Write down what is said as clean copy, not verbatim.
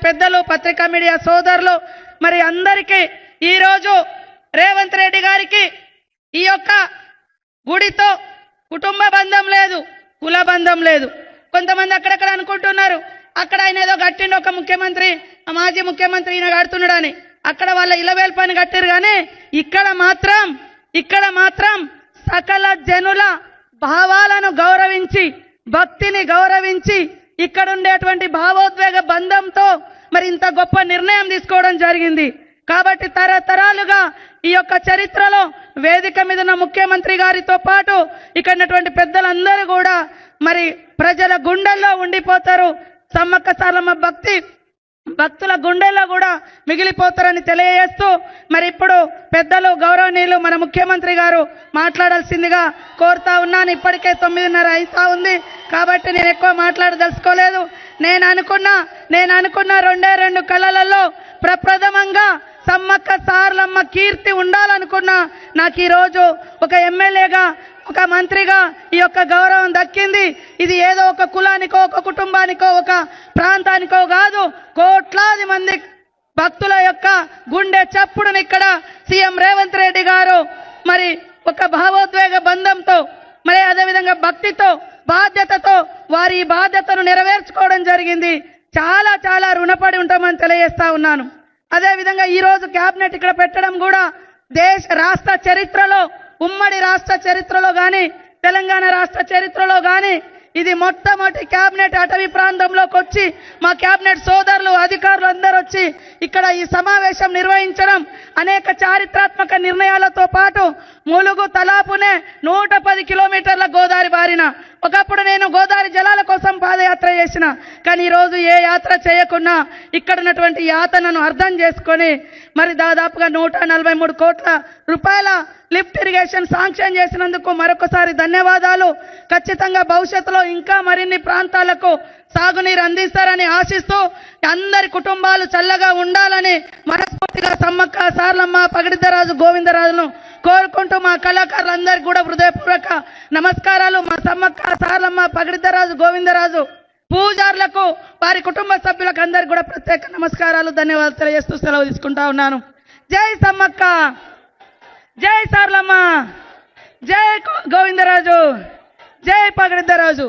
పెద్దలు పత్రికా మీడియా సోదరులు మరి అందరికీ ఈరోజు రేవంత్ రెడ్డి గారికి ఈ యొక్క గుడితో కుటుంబ బంధం లేదు, కుల బంధం లేదు. కొంతమంది అక్కడక్కడ అనుకుంటున్నారు అక్కడ ఆయన ఏదో కట్టిండు ఒక ముఖ్యమంత్రి, మాజీ ముఖ్యమంత్రి ఈయన కడుతున్నాడని. అక్కడ వాళ్ళ ఇలవేల్ పని కట్టారు. కానీ ఇక్కడ మాత్రం సకల జనుల భావాలను గౌరవించి, భక్తిని గౌరవించి, ఇక్కడ ఉండేటువంటి భావోద్వేగ బంధంతో మరి ఇంత గొప్ప నిర్ణయం తీసుకోవడం జరిగింది. కాబట్టి తరతరాలుగా ఈ యొక్క చరిత్రలో వేదిక మీద ఉన్న ముఖ్యమంత్రి గారితో పాటు ఇక్కడ ఉన్నటువంటి పెద్దలందరూ కూడా మరి ప్రజల గుండెల్లో ఉండిపోతారు. సమ్మక్క సారలమ్మ భక్తుల గుండెల్లో కూడా మిగిలిపోతారని తెలియజేస్తూ మరి ఇప్పుడు పెద్దలు గౌరవనీయులు మన ముఖ్యమంత్రి గారు మాట్లాడాల్సిందిగా కోరుతా ఉన్నాను. ఇప్పటికే 9:30 అవుతా ఉంది కాబట్టి నేను ఎక్కువ మాట్లాడదలుచుకోలేదు. నేను అనుకున్న 2 కళలలో ప్రప్రథమంగా సమ్మక్క సారలమ్మ కీర్తి ఉండాలనుకున్నా. నాకు ఈరోజు ఒక ఎమ్మెల్యేగా, ఒక మంత్రిగా ఈ యొక్క గౌరవం దక్కింది. ఇది ఏదో ఒక కులానికో, ఒక కుటుంబానికో, ఒక ప్రాంతానికో కాదు, కోట్లాది మంది భక్తుల యొక్క గుండె చప్పుడుని ఇక్కడ సీఎం రేవంత్ రెడ్డి గారు మరి ఒక భావోద్వేగ బంధంతో మరి అదేవిధంగా భక్తితో, బాధ్యతతో వారి ఈ బాధ్యతను నెరవేర్చుకోవడం జరిగింది. చాలా చాలా రుణపడి ఉంటామని తెలియజేస్తా ఉన్నాను. అదేవిధంగా ఈరోజు క్యాబినెట్ ఇక్కడ పెట్టడం కూడా రాష్ట్ర చరిత్రలో, ఉమ్మడి రాష్ట్ర చరిత్రలో కానీ, తెలంగాణ రాష్ట్ర చరిత్రలో కానీ ఇది మొట్టమొదటి క్యాబినెట్ అటవీ ప్రాంతంలోకి వచ్చి మా క్యాబినెట్ సోదరులు, అధికారులు అందరూ వచ్చి ఇక్కడ ఈ సమావేశం నిర్వహించడం, అనేక చారిత్రాత్మక నిర్ణయాలతో పాటు ములుగు తలాపునే 110 కిలోమీటర్ల గోదావరి బారిన. ఒకప్పుడు నేను గోదావరి జలాల కోసం పాదయాత్ర చేసిన, కానీ ఈరోజు ఏ యాత్ర చేయకున్నా ఇక్కడ ఉన్నటువంటి యాతనను అర్థం చేసుకొని మరి దాదాపుగా 143 కోట్ల రూపాయల లిఫ్ట్ ఇరిగేషన్ శాంక్షన్ చేసినందుకు మరొకసారి ధన్యవాదాలు. ఖచ్చితంగా భవిష్యత్తులో ఇంకా మరిన్ని ప్రాంతాలకు సాగునీరు అందిస్తారని ఆశిస్తూ అందరి కుటుంబాలు చల్లగా ఉండాలని మనస్ఫూర్తిగా సమ్మక్క సారలమ్మ, పగిడిద్దరాజు, గోవిందరాజును కోరుకుంటూ మా కళాకారులందరికీ కూడా హృదయపూర్వక నమస్కారాలు. మా సమ్మక్క సారలమ్మ, పగిడిద్దరాజు, గోవిందరాజు పూజారులకు, వారి కుటుంబ సభ్యులకు అందరికీ కూడా ప్రత్యేక నమస్కారాలు, ధన్యవాదాలు తెలియజేస్తూ సెలవు తీసుకుంటా ఉన్నాను. జై సమ్మక్క, జై సారలమ్మ, జై గోవిందరాజు, జై పగిడిద్దరాజు.